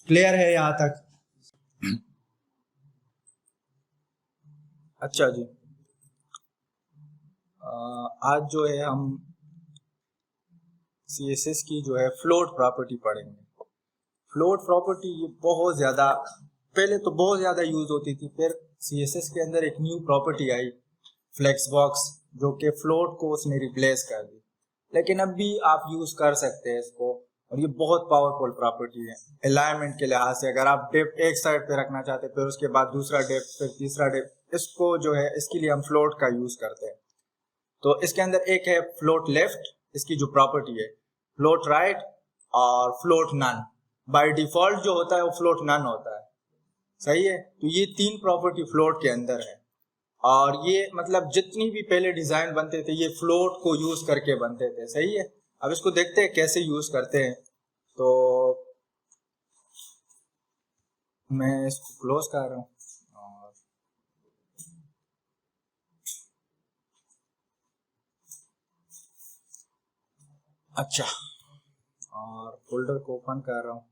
Clear है यहाँ तक? अच्छा जी, आज जो है हम CSS की जो है फ्लोट प्रॉपर्टी पढ़ेंगे। फ्लोट प्रॉपर्टी ये बहुत ज़्यादा, पहले तो बहुत ज़्यादा यूज होती थी, फिर CSS के अंदर एक न्यू प्रॉपर्टी आई फ्लेक्स बॉक्स, जो कि फ्लोट को उसने रिप्लेस कर दी। लेकिन अब भी आप यूज कर सकते हैं इसको, और ये बहुत पावरफुल प्रॉपर्टी है अलाइनमेंट के लिहाज से। अगर आप डेप्थ एक साइड पे रखना चाहते हैं, फिर उसके बाद दूसरा डेप्थ, फिर तीसरा डेप्थ, इसको जो है इसके लिए हम फ्लोट का यूज करते हैं। तो इसके अंदर एक है फ्लोट लेफ्ट, इसकी जो प्रॉपर्टी है, फ्लोट राइट और फ्लोट नन। बाय डिफॉल्ट जो होता है वो फ्लोट नन होता है, सही है। तो ये तीन प्रॉपर्टी फ्लोट के अंदर है, और ये मतलब जितनी भी पहले डिजाइन बनते थे ये फ्लोट को यूज करके बनते थे, सही है। अब इसको देखते हैं कैसे यूज करते हैं। तो मैं इसको क्लोज कर रहा हूँ, और अच्छा, और फोल्डर को ओपन कर रहा हूँ।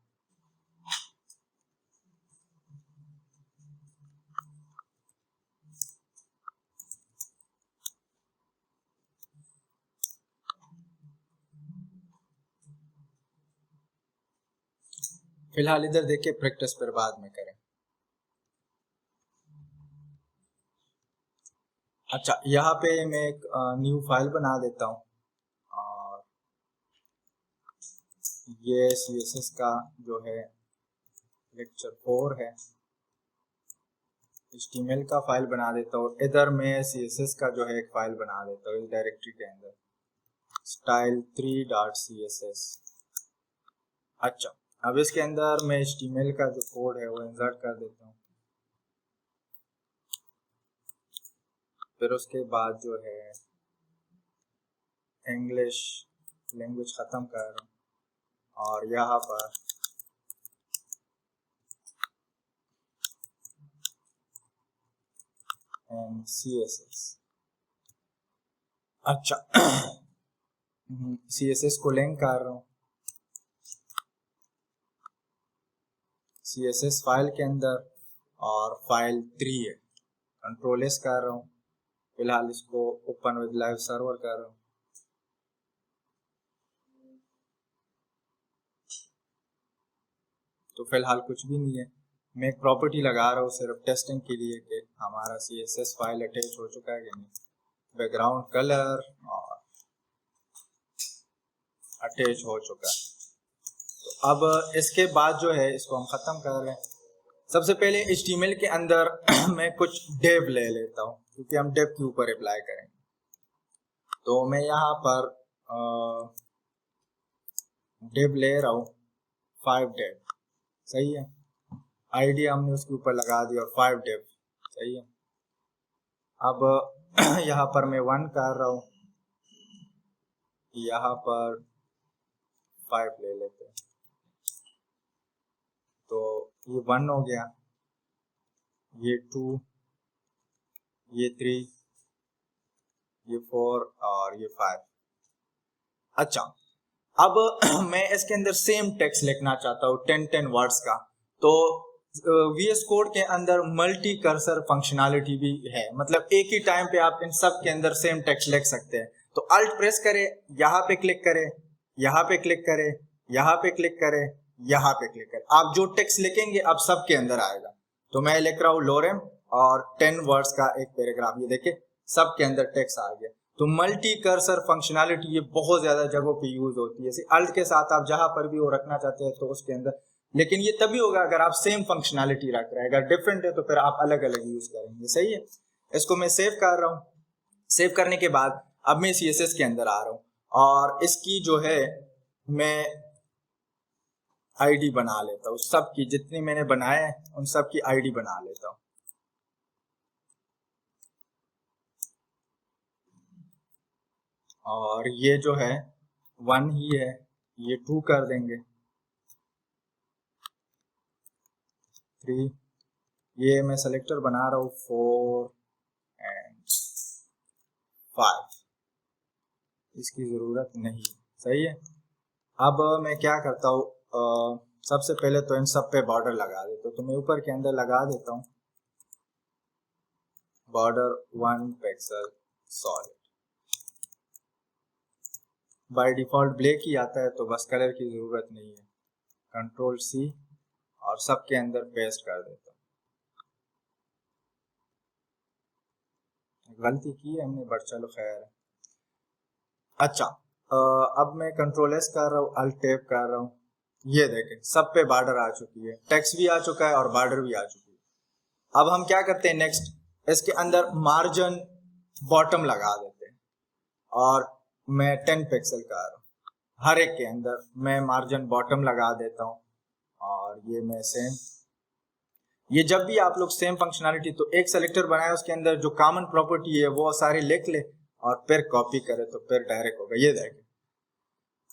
फिलहाल इधर देखिए, प्रैक्टिस पर बाद में करें। अच्छा, यहाँ पे मैं एक न्यू फाइल बना देता हूँ, और ये CSS का जो है लेक्चर 4 है, HTML का फाइल बना देता हूँ। इधर मैं CSS का जो है एक फाइल बना देता हूँ इस डायरेक्टरी के अंदर, style3.css। अच्छा, अब इसके अंदर मैं HTML का जो कोड है वो इंसर्ट कर देता हूँ। फिर उसके बाद जो है इंग्लिश लैंग्वेज ख़त्म कर रहा हूँ, और यहाँ पर CSS। अच्छा, CSS को लिंक कर रहा हूँ CSS फाइल के अंदर, और फाइल 3 है, कंट्रोल एस कर रहा हूँ। फिलहाल इसको ओपन विद लाइव सर्वर कर रहा हूँ। तो फिलहाल कुछ भी नहीं है, मैं एक प्रॉपर्टी लगा रहा हूँ सिर्फ टेस्टिंग के लिए कि हमारा CSS फाइल अटैच हो चुका है कि नहीं। बैकग्राउंड कलर और अटैच हो चुका है। तो अब इसके बाद जो है इसको हम ख़त्म कर रहे हैं। सबसे पहले HTML के अंदर मैं कुछ डेव ले लेता हूँ, क्योंकि हम डेव के ऊपर अप्लाई करेंगे। तो मैं यहाँ पर डेव ले रहा हूँ 5 डेव, सही है। आईडी हमने उसके ऊपर लगा दी, और 5 डेव, सही है। अब यहाँ पर मैं 1 कर रहा हूँ, यहाँ पर 5 ले लेते हैं। तो ये 1 हो गया, ये 2, ये 3, ये 4 और ये 5। अच्छा, अब मैं इसके अंदर सेम टेक्स्ट लिखना चाहता हूँ 10 वर्ड्स का। तो VS कोड के अंदर मल्टी कर्सर फंक्शनैलिटी भी है, मतलब एक ही टाइम पे आप इन सब के अंदर सेम टेक्स्ट लिख सकते हैं। तो अल्ट प्रेस करें, यहाँ पे क्लिक करें, यहाँ पे क्लिक करें, यहाँ पे क्लिक करें, यहाँ पे क्लिक करें, आप जो टेक्स्ट लिखेंगे अब सब के अंदर आएगा। तो मैं लिख रहा हूँ लोरेम, और 10 वर्ड्स का एक पैराग्राफ, ये देखिए सब के अंदर टेक्स्ट आ गया। तो मल्टी कर्सर फंक्शनैलिटी ये बहुत ज्यादा जगहों पे यूज होती है। अल्ट के साथ आप जहां पर भी वो रखना चाहते हैं तो उसके अंदर, लेकिन ये तभी होगा अगर आप सेम फंक्शनैलिटी रख रहे हैं। अगर डिफरेंट है तो फिर आप अलग अलग यूज करेंगे, सही है। इसको मैं सेव कर रहा हूँ। सेव करने के बाद अब मैं CSS के अंदर आ रहा हूँ, और इसकी जो है मैं आईडी बना लेता हूँ, सबकी जितनी मैंने बनाए हैं उन सब की आईडी बना लेता हूँ। और ये जो है 1 ही है, ये 2 कर देंगे, 3, ये मैं सेलेक्टर बना रहा हूँ 4 एंड 5, इसकी जरूरत नहीं, सही है। अब मैं क्या करता हूँ, सबसे पहले तो इन सब पे बॉर्डर लगा देता हूँ, तो मैं ऊपर के अंदर लगा देता हूँ border 1 pixel solid. By default black ही आता है, तो बस कलर की जरूरत नहीं है। कंट्रोल सी और सबके अंदर पेस्ट कर देता हूँ। गलती की है हमने, बट चलो खैर है। अच्छा, अब मैं कंट्रोल एस कर रहा हूँ, अल्ट टैब कर रहा हूँ। ये देखें सब पे बॉर्डर आ चुकी है, टेक्स्ट भी आ चुका है और बॉर्डर भी आ चुकी है। अब हम क्या करते हैं नेक्स्ट, इसके अंदर मार्जिन बॉटम लगा देते हैं और मैं 10 पिक्सल कर रहा हूँ। हर एक के अंदर मैं मार्जिन बॉटम लगा देता हूँ और ये मैं सेम, ये जब भी आप लोग सेम फंक्शनैलिटी तो एक सेलेक्टर बनाए उसके अंदर जो कॉमन प्रॉपर्टी है वो सारी लिख ले और फिर कॉपी करे तो फिर डायरेक्ट होगा। ये देखें,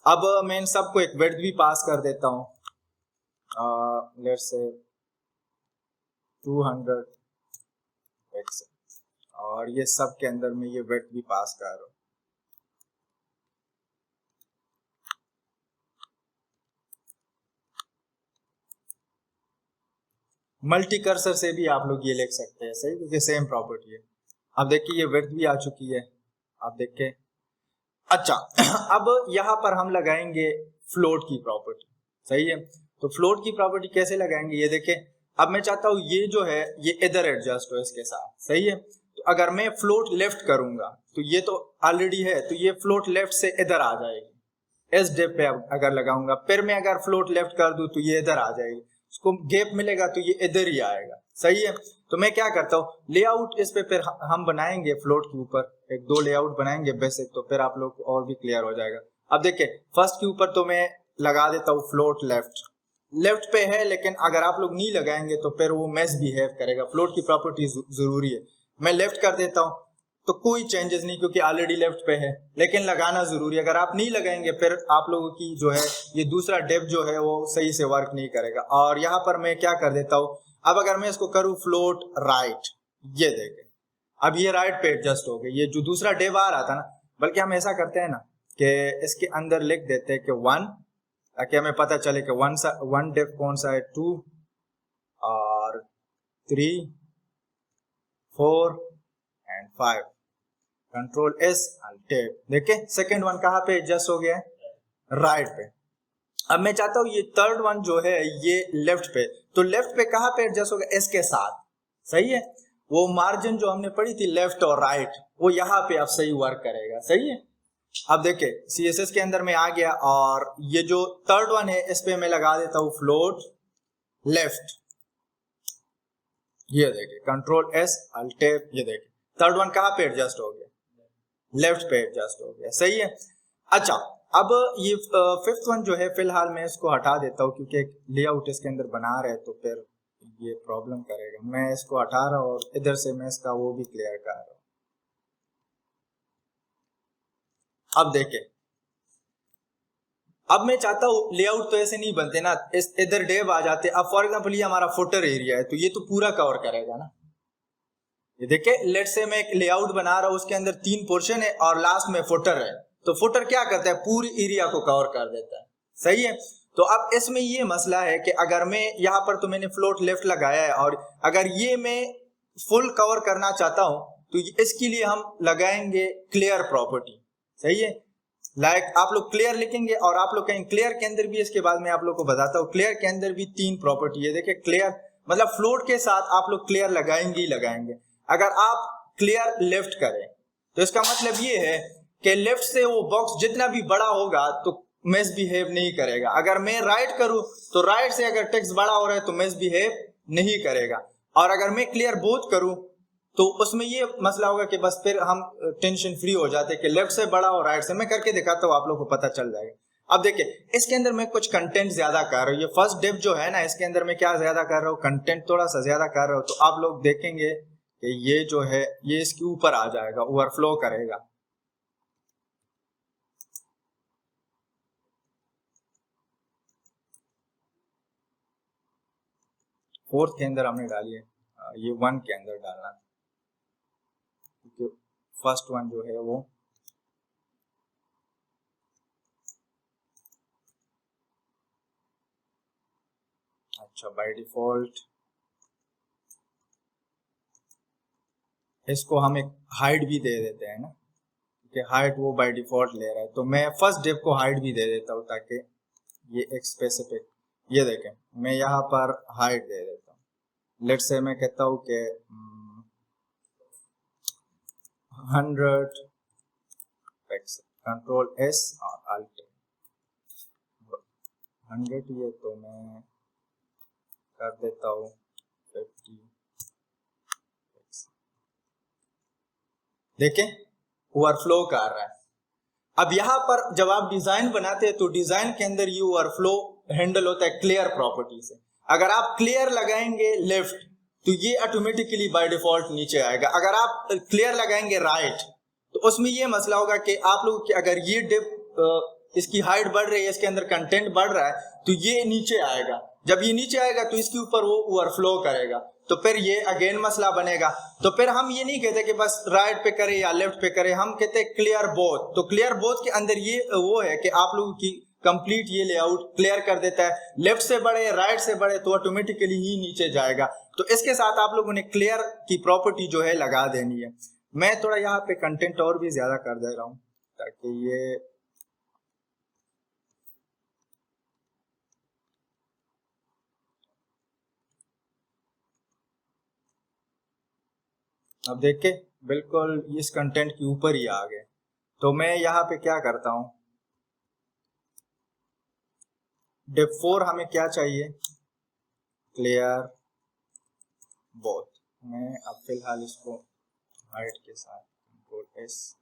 अब मैं इन सबको एक विड्थ भी पास कर देता हूँ, लेट्स से 200 पिक्सल, और ये सब के अंदर मैं ये विड्थ भी पास कर रहा हूँ। मल्टी कर्सर से भी आप लोग ये लिख सकते हैं, सही, क्योंकि सेम प्रॉपर्टी है। अब देखिए ये विड्थ भी आ चुकी है, आप देखें। अच्छा अब यहाँ पर हम लगाएंगे फ्लोट की प्रॉपर्टी, सही है। तो फ्लोट की प्रॉपर्टी कैसे लगाएंगे, ये देखें। अब मैं चाहता हूँ ये जो है ये इधर एडजस्ट हो इसके साथ, सही है। तो अगर मैं फ्लोट लेफ्ट करूंगा तो ये तो ऑलरेडी है, तो ये फ्लोट लेफ्ट से इधर आ जाएगी। इस डेप पे अगर लगाऊंगा, फिर मैं अगर फ्लोट लेफ्ट कर दूं तो ये इधर आ जाएगी, उसको गैप मिलेगा तो ये इधर ही आएगा, सही है। तो मैं क्या करता हूँ, लेआउट इस पे फिर हम बनाएंगे फ्लोट के ऊपर एक दो लेआउट बनाएंगे बेसिक, तो फिर आप लोग और भी क्लियर हो जाएगा। अब देखिए फर्स्ट के ऊपर तो मैं लगा देता हूँ फ्लोट लेफ्ट पे है, लेकिन अगर आप लोग नहीं लगाएंगे तो फिर वो मेस बिहेव करेगा। फ्लोट की प्रॉपर्टी जरूरी है। मैं लेफ्ट कर देता हूँ तो कोई चेंजेस नहीं, क्योंकि ऑलरेडी लेफ्ट पे है, लेकिन लगाना जरूरी है। अगर आप नहीं लगाएंगे फिर आप लोगों की जो है ये दूसरा डेप्थ जो है वो सही से वर्क नहीं करेगा। और यहाँ पर मैं क्या कर देता हूँ, अब अगर मैं इसको करूँ फ्लोट राइट, ये देखें अब ये राइट पे एडजस्ट हो गया, ये जो दूसरा डेव आ रहा था ना। बल्कि हम ऐसा करते हैं ना कि इसके अंदर लिख देते हैं कि 1, ताकि हमें पता चले कि वन डेव कौन सा है, 2 और 3 4 एंड 5। कंट्रोल एस टैब, देखें सेकंड वन कहाँ पे एडजस्ट हो गया है, राइट पे। अब मैं चाहता हूँ ये थर्ड वन जो है ये लेफ्ट पे, तो लेफ्ट पे कहाँ पे एडजस्ट हो गया, एस के साथ, सही है। वो मार्जिन जो हमने पढ़ी थी लेफ्ट और राइट, वो यहाँ पे अब सही वर्क करेगा, सही है। अब देखे CSS के अंदर में आ गया और ये जो थर्ड वन है इस पे मैं लगा देता हूँ फ्लोट लेफ्ट, ये देखिए कंट्रोल एस अल्ट टैब, ये देखिए थर्ड वन कहाँ पे एडजस्ट हो गया, लेफ्ट पे एडजस्ट हो गया, सही है। अच्छा अब ये फिफ्थ वन जो है फिलहाल मैं इसको हटा देता हूँ, क्योंकि एक लेआउट इसके अंदर बना रहे तो फिर ये प्रॉब्लम करेगा। मैं इसको हटा रहा हूँ और इधर से मैं इसका वो भी क्लियर कर रहा हूँ। अब देखें, अब मैं चाहता हूँ लेआउट तो ऐसे नहीं बनते ना, इस इधर डेव आ जाते। अब फॉर एग्जांपल ये हमारा फुटर एरिया है, तो ये तो पूरा कवर करेगा ना। ये देखिए लेट से मैं एक लेआउट बना रहा हूँ, उसके अंदर 3 पोर्शन है और लास्ट में फुटर है, तो फुटर क्या करता है, पूरी एरिया को कवर कर देता है, सही है। तो अब इसमें ये मसला है कि अगर मैं यहाँ पर तो मैंने फ्लोट लेफ्ट लगाया है, और अगर ये मैं फुल कवर करना चाहता हूं तो इसके लिए हम लगाएंगे क्लियर प्रॉपर्टी, सही है। लाइक आप लोग क्लियर लिखेंगे और आप लोग कहेंगे क्लियर के अंदर भी, इसके बाद मैं आप लोग को बताता हूँ, क्लियर के अंदर भी 3 प्रॉपर्टी है। देखिए क्लियर मतलब फ्लोट के साथ आप लोग क्लियर लगाएंगे ही लगाएंगे। अगर आप क्लियर लेफ्ट करें तो इसका मतलब ये है कि लेफ्ट से वो बॉक्स जितना भी बड़ा होगा तो मिसबिहेव नहीं करेगा। अगर मैं राइट करूं तो राइट से अगर टेक्स्ट बड़ा हो रहा है तो मिसबिहेव नहीं करेगा। और अगर मैं क्लियर बोथ करूं तो उसमें ये मसला होगा कि बस फिर हम टेंशन फ्री हो जाते कि लेफ्ट से बड़ा और राइट से। मैं करके दिखाता हूँ, आप लोग को पता चल जाएगा। अब देखिए इसके अंदर मैं कुछ कंटेंट ज्यादा कर रहा हूँ, ये फर्स्ट डेप जो है ना इसके अंदर मैं क्या ज्यादा कर रहा हूँ, कंटेंट थोड़ा सा ज्यादा कर रहा हूँ। तो आप लोग देखेंगे कि ये जो है ये इसके ऊपर आ जाएगा, ओवरफ्लो करेगा। फोर्थ के अंदर हमने डाली है, ये 1 के अंदर डालना था, क्योंकि फर्स्ट वन जो है वो अच्छा बाय डिफॉल्ट इसको हम एक हाइट भी दे देते हैं ना, क्योंकि हाइट वो बाय डिफॉल्ट ले रहा है। तो मैं फर्स्ट डिव को हाइट भी दे देता हूँ ताकि ये एक स्पेसिफिक, ये देखें मैं यहाँ पर हाइट दे देता हूँ। लेट्स से मैं कहता हूँ कि 100 पिक्सल, कंट्रोल एस और अल्ट 100 ये तो मैं कर देता हूँ 50 पिक्सल। देखें ओवरफ्लो कर रहा है। अब यहाँ पर जब आप डिजाइन बनाते हैं तो डिजाइन के अंदर ये ओवरफ्लो हैंडल होता है क्लियर प्रॉपर्टी से। अगर आप क्लियर लगाएंगे लेफ्ट तो ये ऑटोमेटिकली बाय डिफॉल्ट नीचे आएगा। अगर आप क्लियर लगाएंगे राइट तो उसमें ये मसला होगा कि आप लोग अगर ये डिव इसकी हाइट बढ़ रही है, इसके अंदर कंटेंट बढ़ रहा है तो ये नीचे आएगा। जब ये नीचे आएगा तो इसके ऊपर वो ओवरफ्लो करेगा, तो फिर ये अगेन मसला बनेगा। तो फिर हम ये नहीं कहते कि बस राइट पे करें या लेफ्ट पे करें, हम कहते हैं क्लियर बोथ। तो क्लियर बोथ के अंदर ये वो है कि आप लोगों की कंप्लीट ये लेआउट क्लियर कर देता है। लेफ्ट से बढ़े राइट से बढ़े तो ऑटोमेटिकली ही नीचे जाएगा। तो इसके साथ आप लोगों ने क्लियर की प्रॉपर्टी जो है लगा देनी है। मैं थोड़ा यहाँ पे कंटेंट और भी ज्यादा कर दे रहा हूँ ताकि ये अब देखे बिल्कुल इस कंटेंट के ऊपर ही आ गए। तो मैं यहाँ पे क्या करता हूँ, डिव 4 हमें क्या चाहिए, क्लियर बोथ। मैं अब फिलहाल इसको हाइट के साथ कंट्रोल एस,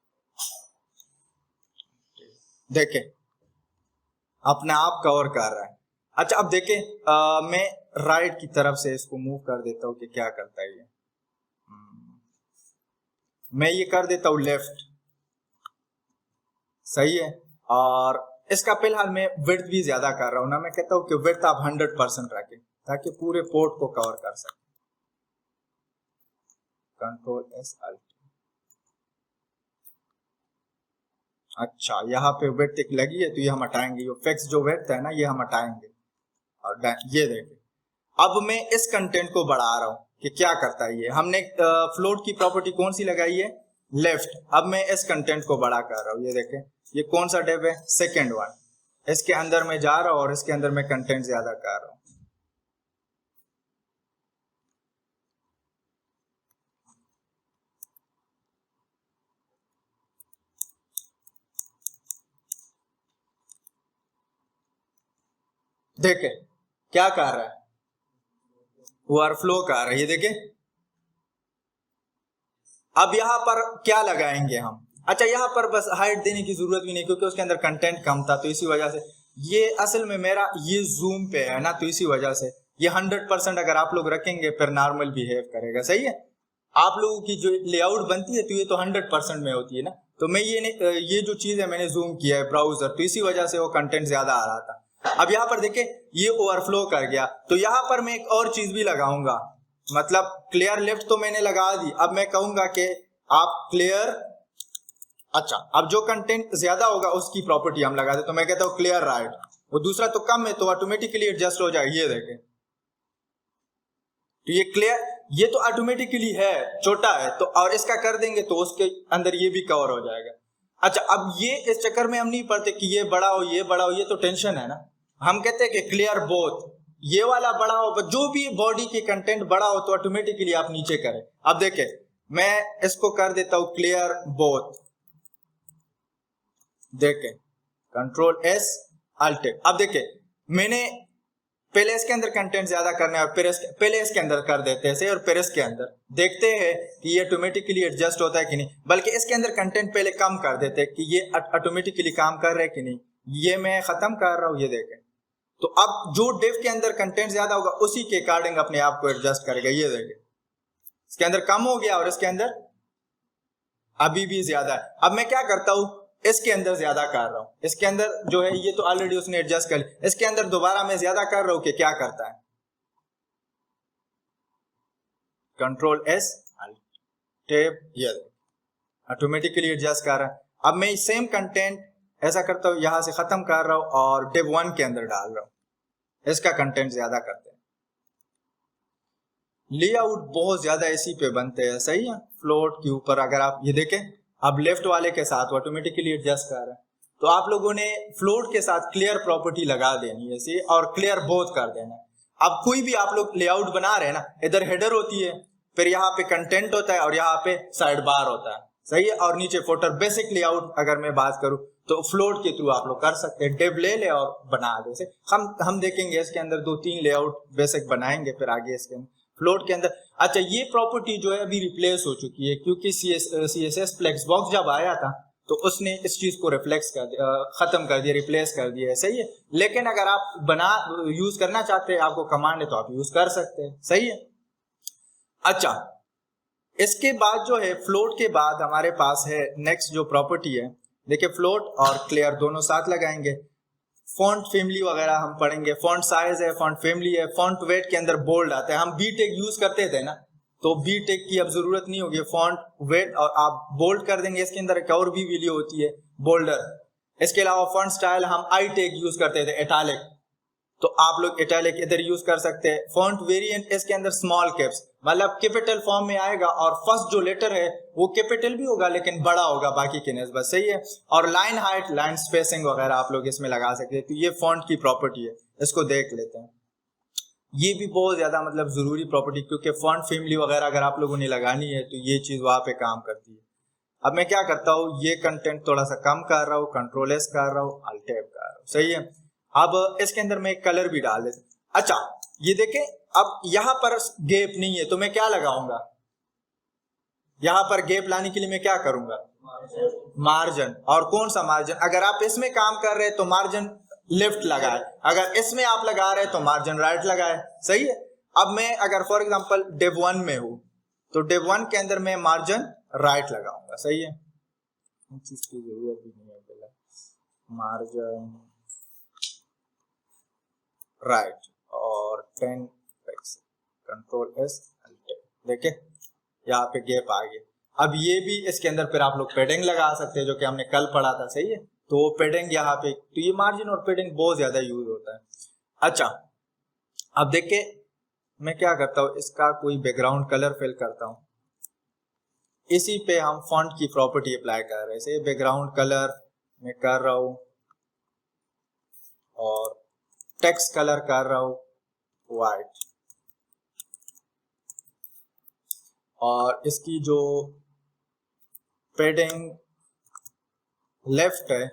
देखे अपने आप कवर कर रहा है। अच्छा अब देखे मैं राइट की तरफ से इसको मूव कर देता हूँ कि क्या करता है ये। मैं ये कर देता हूँ लेफ्ट, सही है। और इसका फिलहाल मैं विड्थ भी ज्यादा कर रहा हूं ना, मैं कहता हूं कि विड्थ आप 100% रखें ताकि पूरे पोर्ट को कवर कर सके। Control S alt. अच्छा यहाँ पे विड्थ एक लगी है तो ये हम हटाएंगे, ये फिक्स जो विड्थ है ना ये हम हटाएंगे। और ये देखें अब मैं इस कंटेंट को बढ़ा रहा हूं कि क्या करता है ये। हमने फ्लोट की प्रॉपर्टी कौन सी लगाई है, लेफ्ट। अब मैं इस कंटेंट को बड़ा कर रहा हूं, ये देखें ये कौन सा डिव है, सेकेंड वन। इसके अंदर मैं जा रहा हूं और इसके अंदर मैं कंटेंट ज्यादा कर रहा हूं। देखे क्या कर रहा है, ओवरफ्लो कर रहा है, ये देखे। अब यहां पर क्या लगाएंगे हम, अच्छा यहाँ पर बस हाइट देने की जरूरत भी नहीं क्योंकि उसके अंदर कंटेंट कम था, तो इसी वजह से ये असल में मेरा ये जूम पे है ना, तो इसी वजह से ये 100% अगर आप लोग रखेंगे फिर नॉर्मल बिहेव करेगा, सही है। आप लोगों की जो लेआउट बनती है तो ये तो 100% में होती है ना। तो मैं ये जो चीज है मैंने जूम किया है ब्राउजर, तो इसी वजह से वो कंटेंट ज्यादा आ रहा था। अब यहाँ पर देखे ये ओवरफ्लो कर गया, तो यहाँ पर मैं एक और चीज भी लगाऊंगा, मतलब क्लियर लेफ्ट तो मैंने लगा दी। अब मैं कहूंगा कि आप क्लियर, अच्छा अब जो कंटेंट ज्यादा होगा उसकी प्रॉपर्टी हम लगा दे, तो मैं कहता हूँ क्लियर राइट। वो दूसरा तो कम है तो ऑटोमेटिकली एडजस्ट हो जाएगा, ये देखें। तो ये क्लियर, ये तो ऑटोमेटिकली है, छोटा है तो, और इसका कर देंगे तो उसके अंदर ये भी कवर हो जाएगा। अच्छा अब ये इस चक्कर में हम नहीं पढ़ते कि ये बड़ा हो ये बड़ा हो, ये तो टेंशन है ना। हम कहते हैं कि क्लियर बोथ, ये वाला बड़ा हो, जो भी बॉडी के कंटेंट बड़ा हो तो ऑटोमेटिकली आप नीचे करें। अब देखें मैं इसको कर देता हूं क्लियर बोथ, देखें कंट्रोल एस अल्ट। अब देखें मैंने पहले इसके अंदर कंटेंट ज्यादा करना है और पहले इसके अंदर कर देते हैं और फिर इसके अंदर देखते हैं कि ये ऑटोमेटिकली एडजस्ट होता है कि नहीं, बल्कि इसके अंदर कंटेंट पहले कम कर देते हैं कि ये ऑटोमेटिकली काम कर रहे हैं कि नहीं। ये मैं खत्म कर रहा हूं, ये देखें। तो अब जो डिव के अंदर कंटेंट ज्यादा होगा उसी के अकॉर्डिंग अपने आप को एडजस्ट करेगा, ये देखें इसके अंदर कम हो गया और इसके अंदर अभी भी ज्यादा है। अब मैं क्या करता हूं, इसके अंदर ज्यादा कर रहा हूं, इसके अंदर जो है ये तो ऑलरेडी उसने एडजस्ट कर लिया, इसके अंदर दोबारा मैं ज्यादा कर रहा हूं कि क्या करता है, कंट्रोल एस टेप, ये ऑटोमेटिकली एडजस्ट कर रहा है। अब मैं सेम कंटेंट ऐसा करता हूं, यहां से खत्म कर रहा हूं और डिव 1 के अंदर डाल रहा हूं, इसका कंटेंट ज्यादा करते हैं। लेआउट बहुत ज्यादा इसी पे बनते हैं, सही है। फ्लोट के ऊपर अगर आप ये देखें, अब लेफ्ट वाले के साथ ऑटोमेटिकली एडजस्ट कर रहे हैं, तो आप लोगों ने फ्लोट के साथ क्लियर प्रॉपर्टी लगा देनी है ऐसे, और क्लियर बोथ कर देना है। अब कोई भी आप लोग लेआउट बना रहे हैं ना, इधर हेडर होती है, फिर यहाँ पे कंटेंट होता है और यहाँ पे साइड बार होता है, सही है, और नीचे फुटर। बेसिक लेआउट अगर मैं बात करूं तो फ्लोट के थ्रू आप लोग कर सकते हैं, डिव ले ले और बना दे। जैसे हम देखेंगे इसके अंदर 2-3 लेआउट बेसिक बनाएंगे, फिर आगे इसके अंदर फ्लोट के अंदर। अच्छा, ये प्रॉपर्टी जो है अभी रिप्लेस हो चुकी है, क्योंकि CSS फ्लेक्स बॉक्स जब आया था तो उसने इस चीज को रिफ्लेक्स कर दिया, खत्म कर दिया, रिप्लेस कर दिया है, सही है। लेकिन अगर आप यूज करना चाहते हैं, आपको कमांड है तो आप यूज कर सकते हैं, सही है। अच्छा, इसके बाद जो है फ्लोट के बाद हमारे पास है नेक्स्ट जो प्रॉपर्टी है, देखिए फ्लोट और क्लियर दोनों साथ लगाएंगे। फॉन्ट फैमिली वगैरह हम पढ़ेंगे, फॉन्ट साइज है, फॉन्ट फैमिली है, फॉन्ट वेट के अंदर बोल्ड आता है। हम बी टेक यूज करते थे ना, तो बी टेक की अब जरूरत नहीं होगी, फॉन्ट वेट और आप बोल्ड कर देंगे। इसके अंदर एक और भी वैल्यू होती है बोल्डर। इसके अलावा फॉन्ट स्टाइल हम आई टेक यूज करते थे, इटैलिक, तो आप लोग इटैलिक इधर यूज कर सकते हैं। फॉन्ट वेरिएंट, इसके अंदर स्मॉल कैप्स, मतलब कैपिटल फॉर्म में आएगा और फर्स्ट जो लेटर है वो कैपिटल भी होगा लेकिन बड़ा होगा बाकी के निस्बत, सही है। और लाइन हाइट, लाइन स्पेसिंग वगैरह आप लोग इसमें लगा सकते हैं। तो ये फॉन्ट की प्रॉपर्टी है, इसको देख लेते हैं। ये भी बहुत ज्यादा मतलब जरूरी प्रॉपर्टी, क्योंकि फॉन्ट फैमिली वगैरह अगर आप लोगों ने लगानी है तो ये चीज वहां पे काम करती है। अब मैं क्या करता हूँ, ये कंटेंट थोड़ा सा कम कर रहा हूँ, कंट्रोल एस कर रहा हूँ, अल्ट टैब कर रहा हूँ, सही है। अब इसके अंदर मैं एक कलर भी डाल देता हूं। अच्छा, ये देखें, अब यहां पर गैप नहीं है तो मैं क्या लगाऊंगा, यहां पर गैप लाने के लिए मैं क्या करूंगा, मार्जिन। और कौन सा मार्जिन, अगर आप इसमें काम कर रहे हैं तो मार्जिन लेफ्ट लगाए, अगर इसमें आप लगा रहे हैं तो मार्जिन राइट लगाए, सही है। अब मैं अगर फॉर एग्जांपल डिव 1 में हूं तो डिव 1 के अंदर मैं मार्जिन राइट लगाऊंगा, सही है। चीज की जरूरत भी नहीं है, मार्जिन राइट और 10 पिक्सल, कंट्रोल एस, देखे यहाँ पे गैप आ गया। अब ये भी इसके अंदर फिर आप लोग पेडिंग लगा सकते हैं, जो कि हमने कल पढ़ा था, सही है। तो वो पेडिंग यहाँ पे, तो ये मार्जिन और पेडिंग बहुत ज्यादा यूज होता है। अच्छा, अब देखे मैं क्या करता हूँ, इसका कोई बैकग्राउंड कलर फिल करता हूँ। इसी पे हम फॉन्ट की प्रॉपर्टी अप्लाई कर रहे हैं, बैकग्राउंड कलर मैं कर रहा हूँ और टेक्स्ट कलर कर रहा हूं व्हाइट, और इसकी जो पेडिंग लेफ्ट है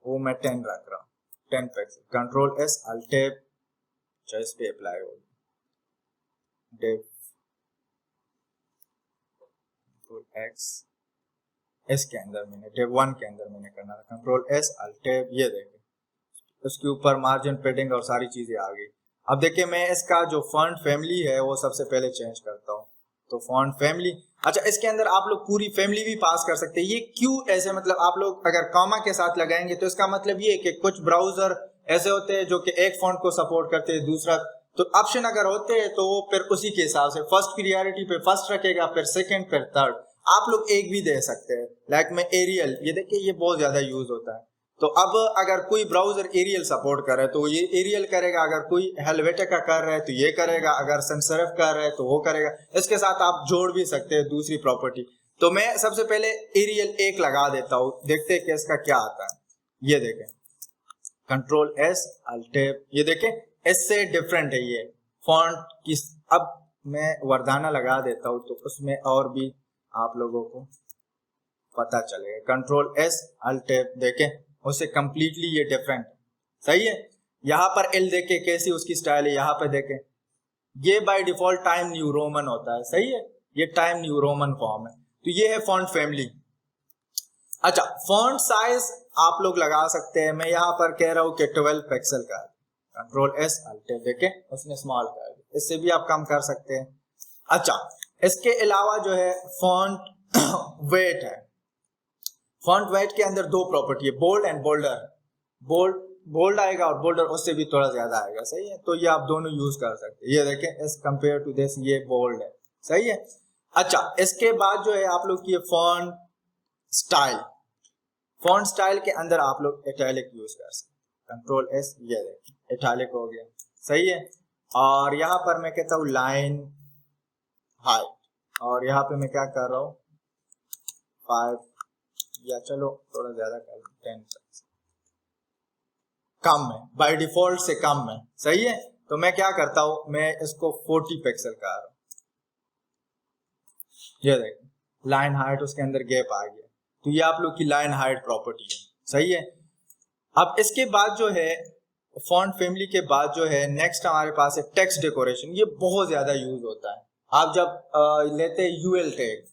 वो मैं 10 रख रहा हूं, 10 pixel, control S alt tab, इस पे अप्लाई होगी, डिव कंट्रोल एक्स, इसके अंदर मैंने डिव 1 के अंदर मैंने करना था, कंट्रोल एस अल्ट टैब, ये देखें उसके ऊपर मार्जिन, पेडिंग और सारी चीजें आ गई। अब देखिए मैं इसका जो फॉन्ट फैमिली है वो सबसे पहले चेंज करता हूँ, तो फॉन्ट फैमिली। अच्छा, इसके अंदर आप लोग पूरी फैमिली भी पास कर सकते हैं। ये क्यों ऐसे, मतलब आप लोग अगर कॉमा के साथ लगाएंगे तो इसका मतलब ये है कि कुछ ब्राउजर ऐसे होते हैं जो कि एक फॉन्ट को सपोर्ट करते हैं, दूसरा, तो ऑप्शन अगर होते हैं तो वो फिर उसी के हिसाब से फर्स्ट प्रियोरिटी पे फर्स्ट रखेगा, फिर सेकंड, फिर थर्ड। आप लोग एक भी दे सकते हैं, लाइक में एरियल, ये देखिए ये बहुत ज्यादा यूज होता है। तो अब अगर कोई ब्राउजर एरियल सपोर्ट कर रहा है तो ये एरियल करेगा, अगर कोई हेलवेटिका कर रहा है तो ये करेगा, अगर sans serif कर रहा है तो वो करेगा। इसके साथ आप जोड़ भी सकते हैं दूसरी प्रॉपर्टी। तो मैं सबसे पहले एरियल 1 लगा देता हूं, देखते हैं कि इसका क्या आता है। ये देखें, कंट्रोल एस अल्ट टैब, ये देखें इससे डिफरेंट है ये फॉन्ट की। अब मैं वर्धाना लगा देता हूं तो उसमें और भी आप लोगों को पता चलेगा। कंट्रोल एस अल्ट टैब, देखें उससे कंप्लीटली ये डिफरेंट, सही है। यहाँ पर एल देखे कैसी उसकी स्टाइल है, यहाँ पे देखें ये by default time new Roman होता है, सही है, ये टाइम न्यू रोमन फॉर्म है। तो ये है फॉन्ट फैमिली। अच्छा, फॉन्ट साइज आप लोग लगा सकते हैं, मैं यहाँ पर कह रहा हूँ कि 12 पिक्सल का, कंट्रोल एस अल्ट देखें उसने स्मॉल कर दिया, इससे भी आप कम कर सकते हैं। अच्छा, इसके अलावा जो है फॉन्ट वेट है। फॉन्ट वेट के अंदर 2 प्रॉपर्टी है, बोल्ड एंड बोल्डर। बोल्ड आएगा और बोल्डर उससे भी थोड़ा ज्यादा आएगा, सही है। तो ये आप दोनों यूज कर सकते हैं। ये देखें एज कंपेयर टू दिस ये बोल्ड है, सही है। अच्छा, इसके बाद जो है आप लोग की फॉन्ट स्टाइल, फॉन्ट स्टाइल के अंदर आप लोग इटैलिक यूज कर सकते हैं, कंट्रोल एस, ये देखें इटैलिक हो गया, सही है। और यहाँ पर मैं कहता हूँ लाइन हाइट, और यहाँ पे मैं क्या कर रहा हूँ 5 या चलो थोड़ा ज्यादा कर 10 कम है, बाय डिफॉल्ट से कम है, सही है। तो मैं क्या करता हूं, मैं इसको 40 पिक्सल कर रहा हूं। ये देखिए लाइन हाइट उसके अंदर गैप आ गया, तो ये आप लोग की लाइन हाइट प्रॉपर्टी है, सही है। अब इसके बाद जो है फॉन्ट फैमिली के बाद जो है नेक्स्ट हमारे पास है टेक्स्ट डेकोरेशन। ये बहुत ज्यादा यूज होता है। आप जब लेते हैं यूएल टैग,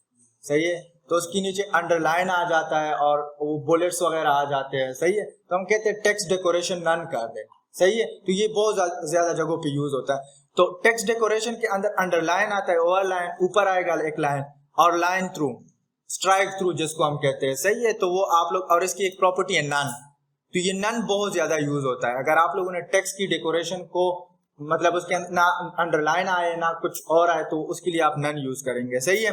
सही है, तो उसके नीचे अंडरलाइन आ जाता है और वो बुलेट्स वगैरह आ जाते हैं, सही है, तो हम कहते हैं टेक्स्ट डेकोरेशन नन कर दे, सही है। तो ये बहुत ज्यादा जगहों पे यूज होता है। तो टेक्स्ट डेकोरेशन के अंदर अंडरलाइन आता है, ओवरलाइन, ऊपर आएगा एक लाइन, और लाइन थ्रू, स्ट्राइक थ्रू जिसको हम कहते हैं, सही है। तो वो आप लोग, और इसकी एक प्रॉपर्टी है नन, तो ये नन बहुत ज्यादा यूज होता है। अगर आप लोगों ने टेक्स्ट की डेकोरेशन को मतलब उसके अंदर ना अंडरलाइन आए ना कुछ और आए, तो उसके लिए आप नन यूज करेंगे, सही है।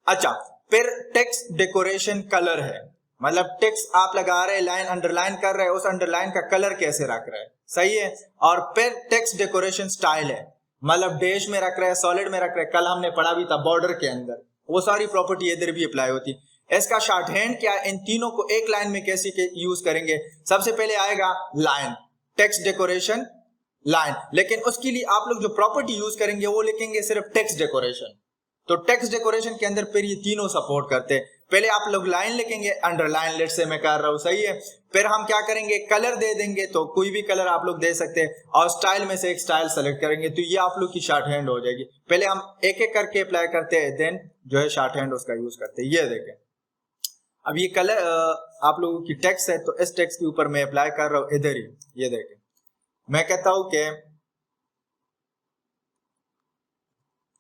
अच्छा, फिर टेक्स्ट डेकोरेशन कलर है, मतलब टेक्स्ट आप लगा रहे हैं, लाइन अंडरलाइन कर रहे हैं, उस अंडरलाइन का कलर कैसे रख रहे हैं, सही है। और फिर टेक्स्ट डेकोरेशन स्टाइल है, मतलब डैश में रख रहे हैं, सॉलिड में रख रहे हैं, कल हमने पढ़ा भी था बॉर्डर के अंदर, वो सारी प्रॉपर्टी इधर भी अप्लाई होती है। इसका शॉर्ट हैंड क्या है, इन तीनों को एक लाइन में कैसे यूज करेंगे। सबसे पहले आएगा लाइन, टेक्स्ट डेकोरेशन लाइन, लेकिन उसके लिए आप लोग जो प्रॉपर्टी यूज करेंगे वो लिखेंगे सिर्फ टेक्स्ट डेकोरेशन। तो टेक्स्ट डेकोरेशन के अंदर फिर ये तीनों सपोर्ट करते हैं। पहले आप लोग लाइन लिखेंगे, अंडरलाइन लेट से मैं कर रहा हूं, सही है। फिर हम क्या करेंगे, कलर दे देंगे, तो कोई भी कलर आप लोग दे सकते हैं, और स्टाइल में से एक स्टाइल सेलेक्ट करेंगे, तो ये आप लोग की शॉर्ट हैंड हो जाएगी। पहले हम एक एक करके अप्लाई करते हैं, देन जो है शॉर्ट हैंड उसका यूज करते हैं। ये देखें, अब ये कलर आप लोगों की टेक्स्ट है, तो इस टेक्स्ट के ऊपर मैं अप्लाई कर रहा हूं इधर ही। ये देखें, मैं कहता हूं कि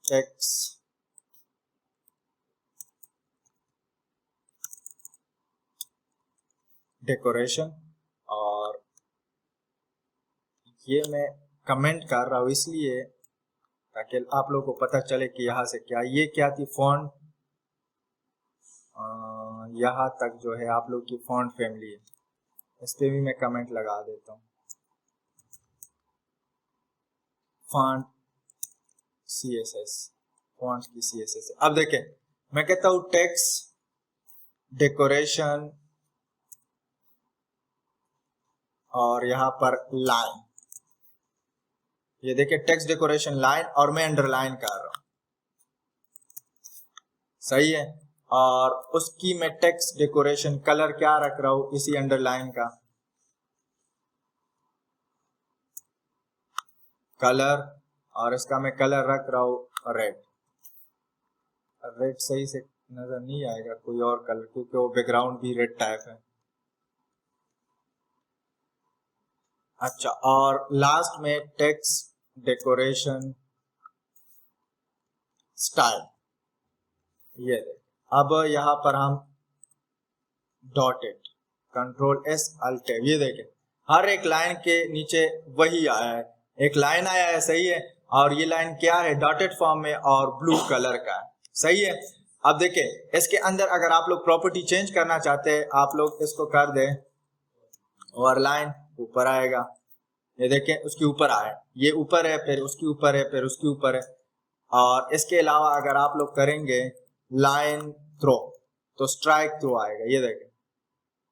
टेक्स्ट डेकोरेशन, और ये मैं कमेंट कर रहा हूं इसलिए ताकि आप लोगों को पता चले कि यहां से क्या, ये क्या थी फॉन्ट, यहाँ तक जो है आप लोग की फॉन्ट फैमिली है, इस पे भी मैं कमेंट लगा देता हूँ, फॉन्ट CSS, फॉन्ट की CSS। अब देखें, मैं कहता हूँ टेक्स्ट डेकोरेशन और यहां पर लाइन, ये देखिए टेक्स्ट डेकोरेशन लाइन, और मैं अंडरलाइन कर रहा हूं, सही है। और उसकी मैं टेक्स्ट डेकोरेशन कलर क्या रख रहा हूं, इसी अंडरलाइन का कलर, और इसका मैं कलर रख रहा हूं रेड। रेड सही से नजर नहीं आएगा, कोई और कलर, क्योंकि वो बैकग्राउंड भी रेड टाइप है। अच्छा, और लास्ट में टेक्स्ट डेकोरेशन स्टाइल, ये देख, अब यहां पर हम डॉटेड, कंट्रोल S अल्ट, ये देखें हर एक लाइन के नीचे वही आया है, एक लाइन आया है, सही है। और ये लाइन क्या है, डॉटेड फॉर्म में और ब्लू कलर का है, सही है। अब देखें इसके अंदर अगर आप लोग प्रॉपर्टी चेंज करना चाहते हैं, आप लोग इसको कर दें, और लाइन ऊपर आएगा, ये देखें उसके ऊपर आया, ये ऊपर है, फिर उसके ऊपर है, फिर उसके ऊपर है। और इसके अलावा अगर आप लोग करेंगे लाइन थ्रो, तो स्ट्राइक थ्रो आएगा, ये देखें,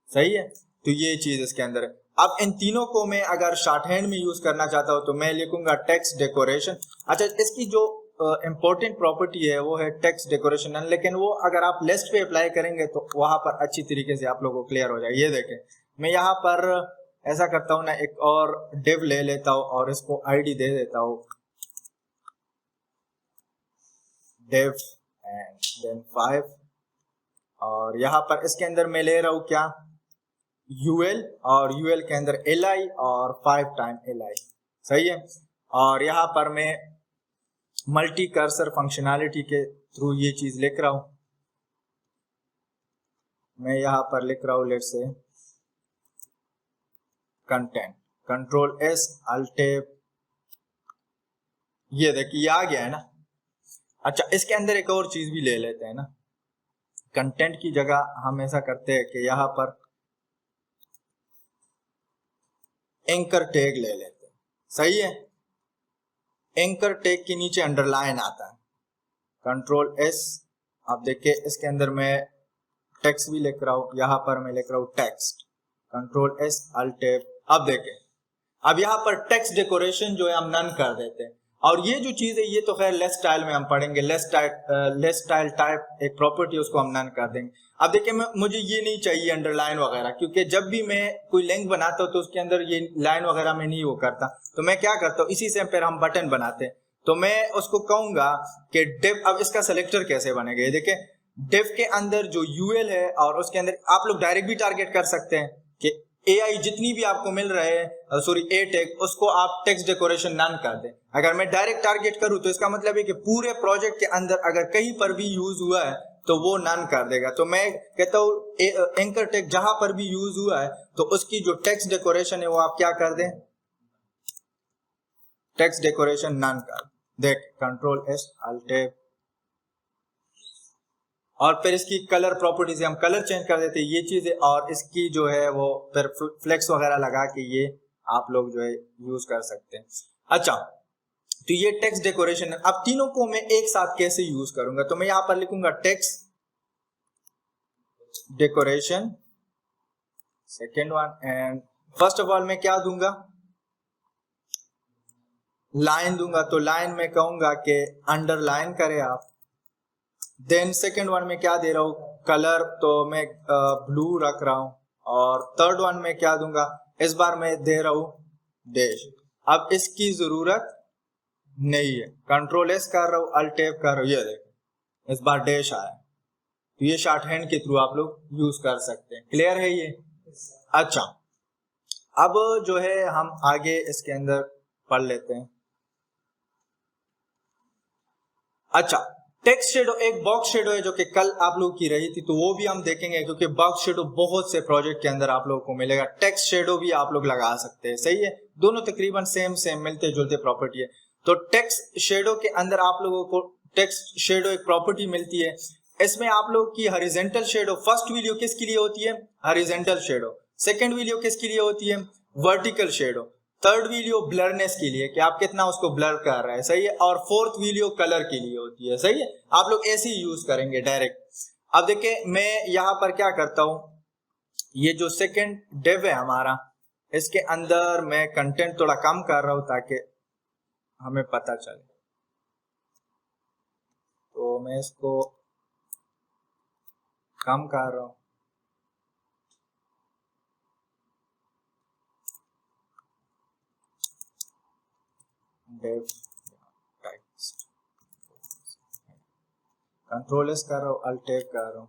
सही है। तो ये चीज इसके अंदर है। अब इन तीनों को मैं अगर शॉर्ट हैंड में यूज करना चाहता हूं, तो मैं लिखूंगा टेक्स्ट डेकोरेशन। अच्छा, इसकी जो इंपॉर्टेंट प्रॉपर्टी है वो है टेक्स्ट डेकोरेशन, लेकिन वो अगर आप लिस्ट पे अप्लाई करेंगे तो वहां पर अच्छी तरीके से आप लोगों को क्लियर हो जाएगा। ये देखें, मैं यहाँ पर ऐसा करता हूं ना, एक और डिव ले लेता हूं और इसको आईडी दे देता हूं, डिव एंड देन 5, और यहाँ पर इसके अंदर मैं ले रहा हूं क्या, UL, और UL के अंदर LI और 5 टाइम LI, सही है। और यहाँ पर मैं मल्टी कर्सर फंक्शनैलिटी के थ्रू ये चीज लिख रहा हूं, मैं यहाँ पर लिख रहा हूं लेट से कंटेंट, कंट्रोल S अल्ट, ये देखिए आ गया है ना। अच्छा, इसके अंदर एक और चीज भी ले लेते हैं ना, कंटेंट की जगह हम ऐसा करते हैं कि यहाँ पर एंकर टैग ले लेते हैं, सही है। एंकर टैग के नीचे अंडरलाइन आता है, कंट्रोल एस। आप देखिए इसके अंदर मैं टेक्स्ट भी लिख रहा हूँ, यहाँ पर मैं लिख रहा हूँ text, control S alt tab. अब देखें, अब यहाँ पर टेक्स्ट डेकोरेशन जो है हम नन कर देते हैं। और ये जो चीज है ये तो खैर लेस स्टाइल में हम पढ़ेंगे, लेस स्टाइल टाइप एक प्रॉपर्टी उसको हम नन कर देंगे। अब देखिए मुझे ये नहीं चाहिए अंडरलाइन वगैरह, क्योंकि जब भी मैं कोई लिंक बनाता हूँ तो उसके अंदर ये लाइन वगैरह में नहीं वो करता। तो मैं क्या करता हूँ, इसी से फिर हम बटन बनाते हैं। तो मैं उसको कहूंगा कि डिव, अब इसका सेलेक्टर कैसे बनेगा, ये देखिए डिव के अंदर जो यूएल है और उसके अंदर आप लोग डायरेक्ट भी टारगेट कर सकते हैं कि एआई जितनी भी आपको मिल रहे हैं, सॉरी ए टेक, उसको आप टेक्स्ट डेकोरेशन नन कर दें। अगर मैं डायरेक्ट टारगेट करूं तो इसका मतलब है कि पूरे प्रोजेक्ट के अंदर अगर कहीं पर भी यूज हुआ है तो वो नन कर देगा। तो मैं कहता हूँ एंकर टेक जहां पर भी यूज हुआ है तो उसकी जो टेक्स्ट डेकोरेशन है वो आप क्या कर दें, टेक्स्ट डेकोरेशन नन कर। देख कंट्रोल एस अल्ट टैब, और फिर इसकी कलर प्रॉपर्टीज हम कलर चेंज कर देते हैं, ये चीज है। और इसकी जो है वो फिर फ्लेक्स वगैरह लगा के ये आप लोग जो है यूज कर सकते हैं। अच्छा, तो ये टेक्स्ट डेकोरेशन। अब तीनों को मैं एक साथ कैसे यूज करूंगा, तो मैं यहां पर लिखूंगा text decoration second one, and first of all मैं क्या दूंगा, लाइन दूंगा। तो लाइन में कहूंगा कि अंडरलाइन करें आप। देन सेकेंड वन में क्या दे रहा हूं, कलर, तो मैं ब्लू रख रहा हूं। और थर्ड वन में क्या दूंगा, इस बार मैं दे रहा हूं डैश। अब इसकी जरूरत नहीं है, कंट्रोल एस कर रहा हूं, अल्ट टैब कर रहा हूं, ये देखो इस बार डैश आया। तो ये शॉर्ट हैंड के थ्रू आप लोग यूज कर सकते हैं। क्लियर है ये? अच्छा, अब जो है हम आगे इसके अंदर पढ़ लेते हैं। अच्छा, टेक्स्ट शेडो एक बॉक्स शेडो है जो कि कल आप लोग की रही थी, तो वो भी हम देखेंगे, क्योंकि बॉक्स शेडो बहुत से प्रोजेक्ट के अंदर आप लोगों को मिलेगा। टेक्स्ट शेडो भी आप लोग लगा सकते हैं, सही है, दोनों तकरीबन सेम मिलते जुलते प्रॉपर्टी है। तो टेक्स्ट शेडो के अंदर आप लोगों को टेक्स्ट शेडो एक प्रॉपर्टी मिलती है। इसमें आप लोग की हॉरिजॉन्टल शेडो, फर्स्ट वीडियो किसके लिए होती है, हॉरिजॉन्टल शेडो। सेकंड वीडियो किसके लिए होती है, vertical shadow. Third video blurness के लिए कि आप कितना उसको ब्लर कर रहे हैं, सही है। और फोर्थ वीडियो कलर के लिए होती है, सही है। आप लोग ऐसे ही यूज करेंगे डायरेक्ट। अब देखिए मैं यहां पर क्या करता हूं, ये जो सेकंड डिव है हमारा, इसके अंदर मैं कंटेंट थोड़ा कम कर रहा हूं ताकि हमें पता चले। तो मैं इसको कम कर रहा हूं। डिव टेक्स्ट, कंट्रोल एस कर रहा हूं, अल्ट टैब कर रहा हूं,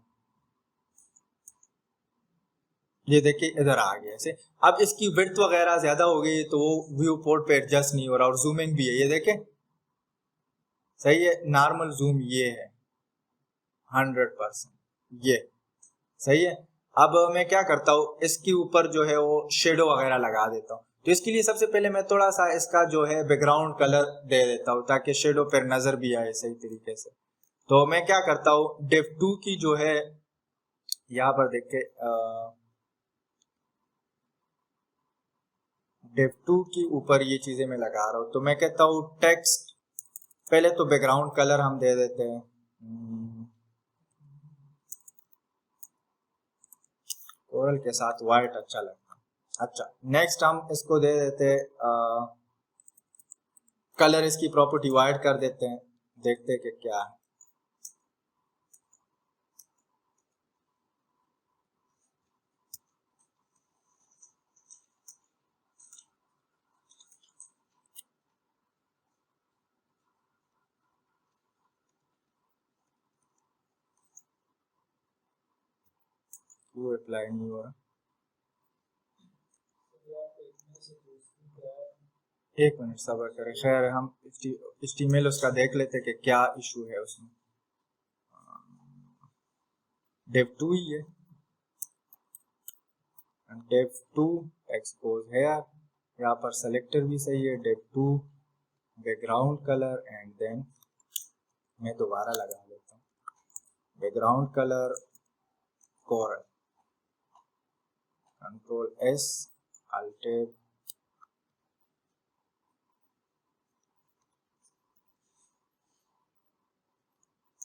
ये देखिए इधर आ गया ऐसे। अब इसकी विड्थ वगैरह ज्यादा हो गई तो वो व्यू पोर्ट पे एडजस्ट नहीं हो रहा, और जूमिंग भी है, ये देखें सही है। नॉर्मल जूम ये है 100%, ये सही है। अब मैं क्या करता हूँ, इसके ऊपर जो है वो शेडो वगैरह लगा देता हूँ। तो इसके लिए सबसे पहले मैं थोड़ा सा इसका जो है बैकग्राउंड कलर दे देता हूँ ताकि शेडो पर नजर भी आए सही तरीके से। तो मैं क्या करता हूँ, डिव 2 की जो है यहाँ पर देख के डिव 2 के ऊपर ये चीजें मैं लगा रहा हूँ। तो मैं कहता हूँ टेक्स्ट, पहले तो बैकग्राउंड कलर हम दे देते हैं कोरल के साथ वाइट, अच्छा लगता है। अच्छा, नेक्स्ट हम इसको दे देते कलर, इसकी प्रॉपर्टी वाइट कर देते हैं, देखते हैं कि क्या है। वो अप्लाई नहीं हो रहा, एक मिनट सब्र करें। खैर हम HTML उसका देख लेते कि क्या इशू है उसमें। डिव 2 ही है, डिव 2 एक्सपोज है, यहाँ पर सेलेक्टर भी सही है, div 2 background colour, and then मैं दोबारा लगा लेता हूँ background colour coral, control S alt tab,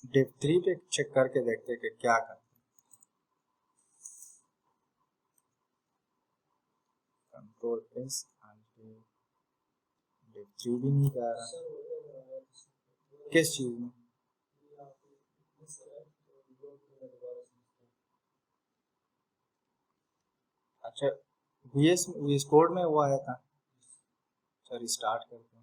div 3 पे चेक करके देखते हैं कि क्या करते हैं। कंट्रोल एस, div 3 भी नहीं जा रहा, किस चीज में? अच्छा, VS कोड में वो आया था। अच्छा, रिस्टार्ट करते हैं।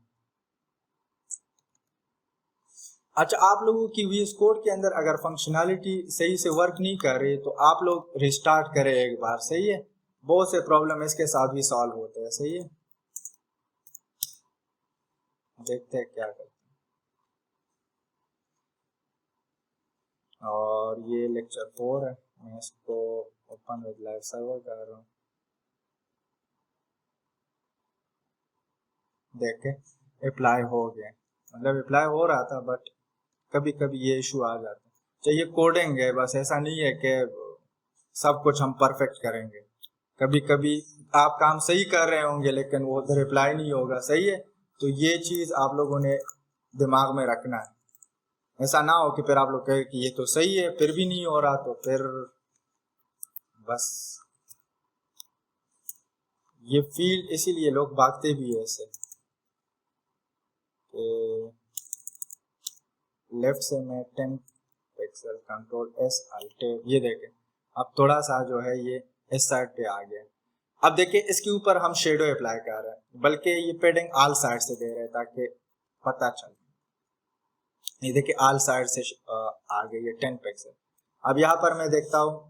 अच्छा, आप लोगों की VS कोड के अंदर अगर फंक्शनैलिटी सही से वर्क नहीं कर रही तो आप लोग रिस्टार्ट करें एक बार, सही है? बहुत से प्रॉब्लम इसके साथ भी सॉल्व होते हैं, सही है? देखते हैं क्या करते हैं। और ये लेक्चर 4 है, मैं इसको ओपन विद लाइव सर्वर कर रहा हूँ। देखे अप्लाई हो गया, मतलब अप्लाई हो रहा था बट कभी कभी ये इशू आ जाता है। चाहिए कोडिंग है, बस ऐसा नहीं है कि सब कुछ हम परफेक्ट करेंगे। कभी कभी आप काम सही कर रहे होंगे लेकिन वो उधर रिप्लाई नहीं होगा, सही है? तो ये चीज आप लोगों ने दिमाग में रखना है। ऐसा ना हो कि फिर आप लोग कहें कि ये तो सही है फिर भी नहीं हो रहा, तो फिर बस ये फील्ड इसीलिए लोग भागते भी है ऐसे। लेफ्ट से मैं 10 पिक्सल कंट्रोल एस अल्ट, ये देखें अब थोड़ा सा जो है ये इस साइड पे आ गया। अब देखिए इसके ऊपर हम शेडो अप्लाई कर रहे हैं, बल्कि ये पेडिंग ऑल साइड से दे रहे हैं ताकि पता चले। ये देखिए ऑल साइड से आ गई है 10 पिक्सल। अब यहाँ पर मैं देखता हूँ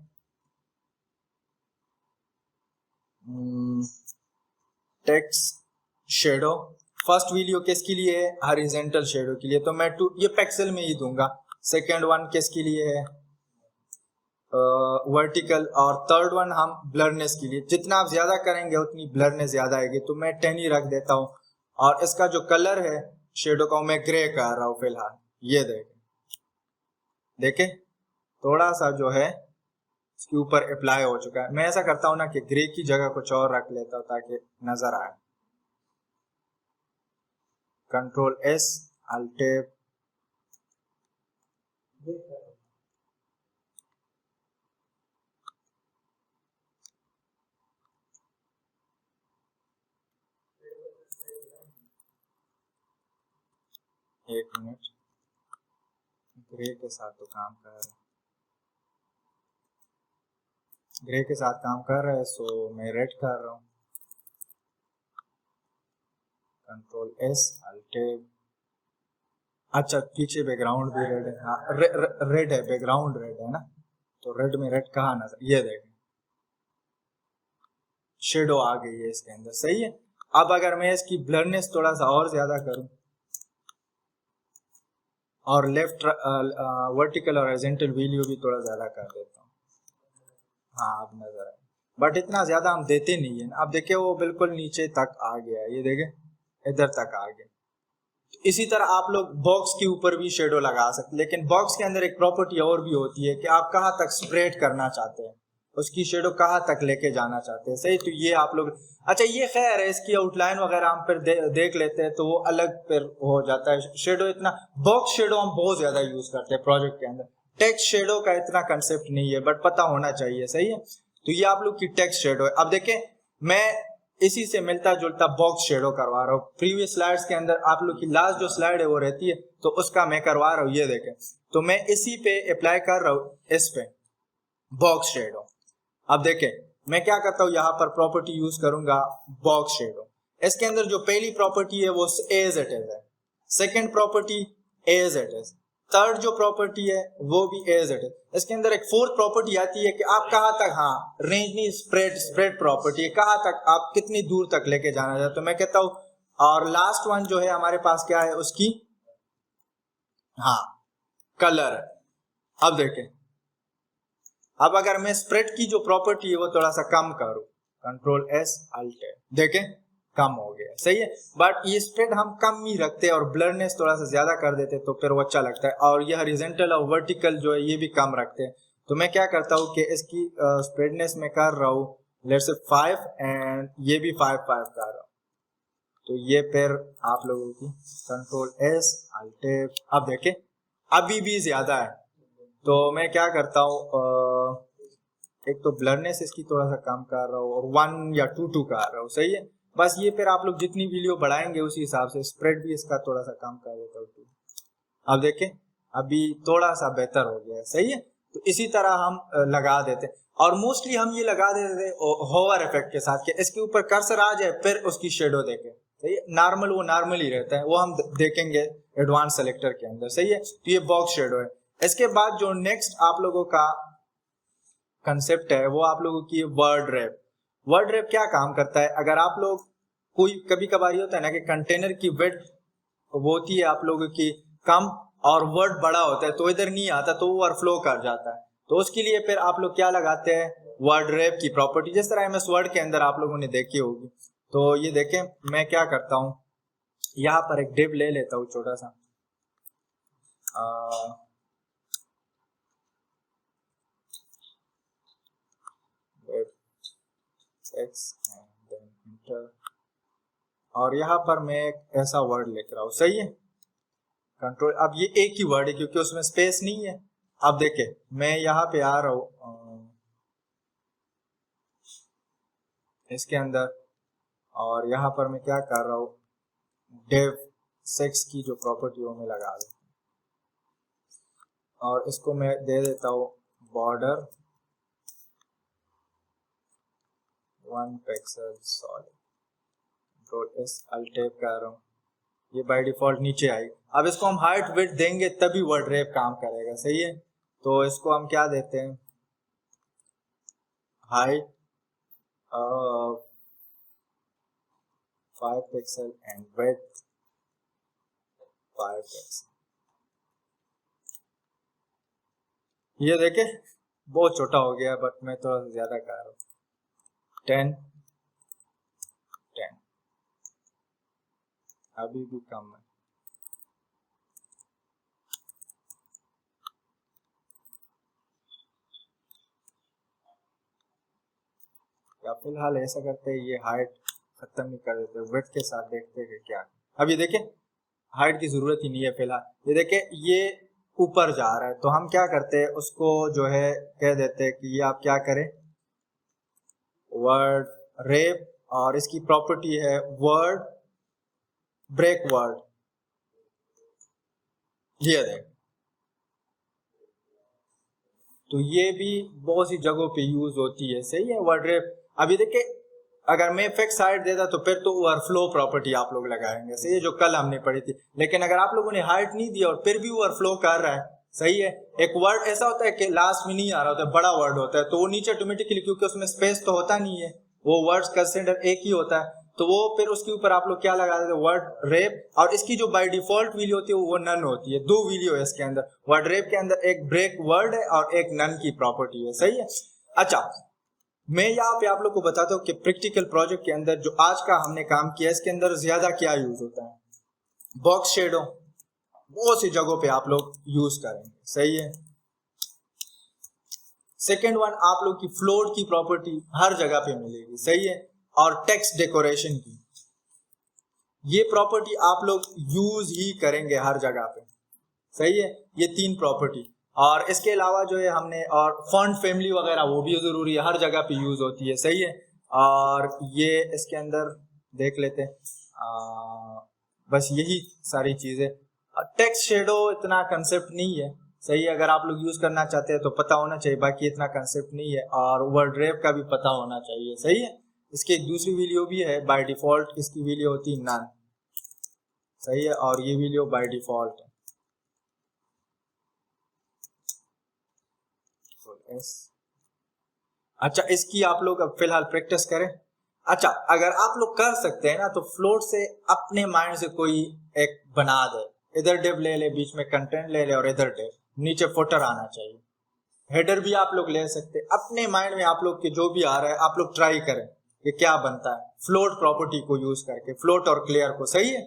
टेक्स्ट शेडो, फर्स्ट वीडियो किसके लिए है? हॉरिजॉन्टल शेडो के लिए, तो मैं ये पिक्सल में ही दूंगा। सेकंड वन किसके लिए है? वर्टिकल। और थर्ड वन हम ब्लरनेस के लिए, जितना आप ज्यादा करेंगे उतनी ब्लरनेस ज्यादा आएगी, तो मैं 10 ही रख देता हूँ। और इसका जो कलर है शेडो का मैं ग्रे कर रहा हूँ फिलहाल। ये देखे थोड़ा सा जो है इसके ऊपर अप्लाई हो चुका है। मैं ऐसा करता हूँ ना कि ग्रे की जगह कुछ और रख लेता हूँ ताकि नजर आए। कंट्रोल एस अल्ट, एक मिनट, ग्रे के साथ तो काम कर रहे हैं, ग्रे के साथ काम कर रहे हैं, सो मैं रेड कर रहा हूँ। कंट्रोल एस अल्ट, अच्छा पीछे बैकग्राउंड भी रेड है, हाँ रेड है, बैकग्राउंड रेड है ना, तो रेड में रेड कहाँ नजर, ये देखें शेडो आ गई है इसके अंदर, सही है? अब अगर मैं इसकी ब्लरनेस थोड़ा सा और ज्यादा करूं और लेफ्ट वर्टिकल और हॉरिजॉन्टल वैल्यू भी थोड़ा ज्यादा कर देता हूँ, हाँ अब नजर आए, बट इतना ज्यादा हम देते नहीं है। अब देखिए वो बिल्कुल नीचे तक आ गया, ये देखे इधर तक आ गया। इसी तरह आप लोग बॉक्स के ऊपर भी शेडो लगा सकते, लेकिन बॉक्स के अंदर एक प्रॉपर्टी और भी होती है कि आप कहाँ तक स्प्रेड करना चाहते हैं, उसकी शेडो कहाँ तक लेके जाना चाहते हैं, सही? तो ये आप लोग, अच्छा ये खैर है, इसकी आउटलाइन वगैरह हम फिर देख लेते हैं तो वो अलग फिर हो जाता है। शेडो इतना, बॉक्स शेडो हम बहुत ज्यादा यूज करते हैं प्रोजेक्ट के अंदर, टेक्स्ट शेडो का इतना कंसेप्ट नहीं है बट पता होना चाहिए, सही है? तो ये आप लोग की टेक्स्ट शेडो है। अब देखें मैं इसी से मिलता जुलता बॉक्स शेडो करवा रहा हूँ। प्रीवियस स्लाइड्स के अंदर आप लोग की लास्ट जो स्लाइड है वो रहती है, तो उसका मैं करवा रहा हूँ, ये देखें। तो मैं इसी पे अप्लाई कर रहा हूँ, इस पे बॉक्स शेडो। अब देखें मैं क्या करता हूँ, यहाँ पर प्रॉपर्टी यूज करूंगा बॉक्स शेडो। इसके अंदर जो पहली प्रॉपर्टी है वो एज इट इज है, second property as it is, third जो प्रॉपर्टी है वो भी एज इट इज। इसके अंदर एक फोर्थ प्रॉपर्टी आती है कि आप कहाँ तक, हाँ रेंज नहीं, स्प्रेड प्रॉपर्टी है, कहाँ तक आप कितनी दूर तक लेके जाना चाहते, तो मैं कहता हूँ। और लास्ट वन जो है हमारे पास क्या है उसकी, हाँ कलर। अब देखें, अब अगर मैं स्प्रेड की जो प्रॉपर्टी है वो थोड़ा सा कम करूं, कंट्रोल एस अल्ट, देखें कम हो गया, सही है? बट ये स्प्रेड हम कम ही रखते हैं और ब्लरनेस थोड़ा सा ज्यादा कर देते तो फिर वो अच्छा लगता है। और ये हॉरिजॉन्टल और वर्टिकल जो है ये भी कम रखते हैं। तो मैं क्या करता हूँ कि इसकी स्प्रेडनेस में कर रहा हूँ लेट्स से 5 एंड ये भी 5 कर रहा हूँ। तो ये फिर आप लोगों की कंट्रोल एस अल्ट, अब देखें अभी भी ज्यादा है, तो मैं क्या करता हूँ, एक तो ब्लरनेस इसकी थोड़ा सा कम कर रहा हूँ और 1 या 2 कर रहा हूँ, सही है। बस ये फिर आप लोग जितनी वीडियो बढ़ाएंगे उसी हिसाब से स्प्रेड भी इसका थोड़ा सा कम कर देता हूँ। अब देखें अभी थोड़ा सा बेहतर हो गया है, सही है। तो इसी तरह हम लगा देते हैं और मोस्टली हम ये लगा देते होवर इफेक्ट के साथ कि इसके ऊपर कर्सर आ जाए फिर उसकी शेडो देखें, सही है। नॉर्मल वो नॉर्मल ही रहता है, वो हम देखेंगे एडवांस सेलेक्टर के अंदर, सही है। तो ये बॉक्स शेडो है। इसके बाद जो नेक्स्ट आप लोगों का कंसेप्ट है वो आप लोगों की वर्ड रैप। वर्ड रैप क्या काम करता है, अगर आप लोग कोई कभी कभार होता है ना कि कंटेनर की विड्थ वो होती है आप लोगों की कम और वर्ड बड़ा होता है तो इधर नहीं आता तो ओवरफ्लो कर जाता है, तो उसके लिए फिर आप लोग क्या लगाते हैं, वर्ड रैप की प्रॉपर्टी, जिस तरह MS वर्ड के अंदर आप लोगों ने देखी होगी। तो ये देखें मैं क्या करता हूँ, यहाँ पर एक डिव ले लेता हूँ छोटा सा, और यहाँ पर मैं एक ऐसा वर्ड लिख रहा हूँ, सही है। कंट्रोल, अब ये एक ही वर्ड है क्योंकि उसमें स्पेस नहीं है। अब देखे मैं यहाँ पे आ रहा हूँ इसके अंदर और यहाँ पर मैं क्या कर रहा हूँ, डेव 6 की जो प्रॉपर्टी वो मैं लगा देता हूँ और इसको मैं दे देता हूँ border 1 pixel solid. Control S alt tab कर रहा हूँ, ये बाय डिफॉल्ट नीचे आई। अब इसको हम हाइट विड्थ देंगे तभी वर्ड रैप काम करेगा, सही है। तो इसको हम क्या देते हैं, height 5 pixel and width 5 pixel. ये देखे बहुत छोटा हो गया बट मैं थोड़ा सा ज्यादा कर रहा हूँ, 10 10 अभी भी कम है। या फिलहाल ऐसा करते हैं, ये हाइट खत्म नहीं कर देते, विड्थ के साथ देखते हैं क्या। अब ये देखें हाइट की जरूरत ही नहीं है फिलहाल। ये देखें ये ऊपर जा रहा है तो हम क्या करते हैं, उसको जो है कह देते हैं कि ये आप क्या करें, वर्ड रैप और इसकी प्रॉपर्टी है वर्ड ब्रेक वर्ड। ये देख, तो ये भी बहुत सी जगहों पे यूज होती है, सही है वर्ड रैप। अभी देखिए अगर मैं फिक्स हाइट देता तो फिर तो ओवरफ्लो प्रॉपर्टी आप लोग लगाएंगे, सही है, जो कल हमने पढ़ी थी। लेकिन अगर आप लोगों ने हाइट नहीं दिया और फिर भी ओवरफ्लो कर रहा है, सही है। एक वर्ड ऐसा होता है कि लास्ट में नहीं आ रहा होता है, बड़ा वर्ड होता है तो वो नीचे ऑटोमेटिकली, क्योंकि उसमें स्पेस तो होता नहीं है, वो वर्ड्स का सेंटर एक ही होता है, तो वो फिर उसके ऊपर आप लोग क्या लगा देते हैं, वर्ड रैप। और इसकी जो बाय डिफॉल्ट वैल्यू होती है वो नन होती है। 2 वैल्यू है इसके अंदर, वर्ड रैप के अंदर एक ब्रेक वर्ड है और एक नन की प्रॉपर्टी है, सही है। अच्छा मैं यहाँ पे आप लोग को बताता हूँ कि प्रैक्टिकल प्रोजेक्ट के अंदर जो आज का हमने काम किया इसके अंदर ज्यादा क्या यूज होता है। बॉक्स शेडो बहुत सी जगहों पे आप लोग यूज करेंगे, सही है। सेकेंड वन आप लोग की फ्लोट की प्रॉपर्टी हर जगह पे मिलेगी, सही है। और टेक्स्ट डेकोरेशन की ये प्रॉपर्टी आप लोग यूज ही करेंगे हर जगह पे, सही है। ये 3 प्रॉपर्टी और इसके अलावा जो है हमने और फॉन्ट फैमिली वगैरह वो भी जरूरी है, हर जगह पे यूज होती है, सही है। और ये इसके अंदर देख लेते हैं, बस यही सारी चीजें। टेक्स्ट शेडो इतना कंसेप्ट नहीं है, सही है। अगर आप लोग यूज करना चाहते हैं तो पता होना चाहिए, बाकी इतना कंसेप्ट नहीं है। और वर्ड रैप का भी पता होना चाहिए, सही है। इसकी एक दूसरी वीडियो भी है, बाय डिफॉल्ट इसकी वीडियो होती है नन, सही है। और ये वीडियो बाय डिफॉल्ट है। अच्छा इसकी आप लोग अब फिलहाल प्रैक्टिस करें। अच्छा अगर आप लोग कर सकते हैं ना तो फ्लोट से अपने माइंड से कोई एक बना दे, इधर डिव ले ले, बीच में कंटेंट ले ले और इधर डिव, नीचे फुटर आना चाहिए। हेडर भी आप लोग ले सकते हैं, अपने माइंड में आप लोग के जो भी आ रहा है आप लोग ट्राई करें कि क्या बनता है फ्लोट प्रॉपर्टी को यूज करके, फ्लोट और क्लियर को, सही है।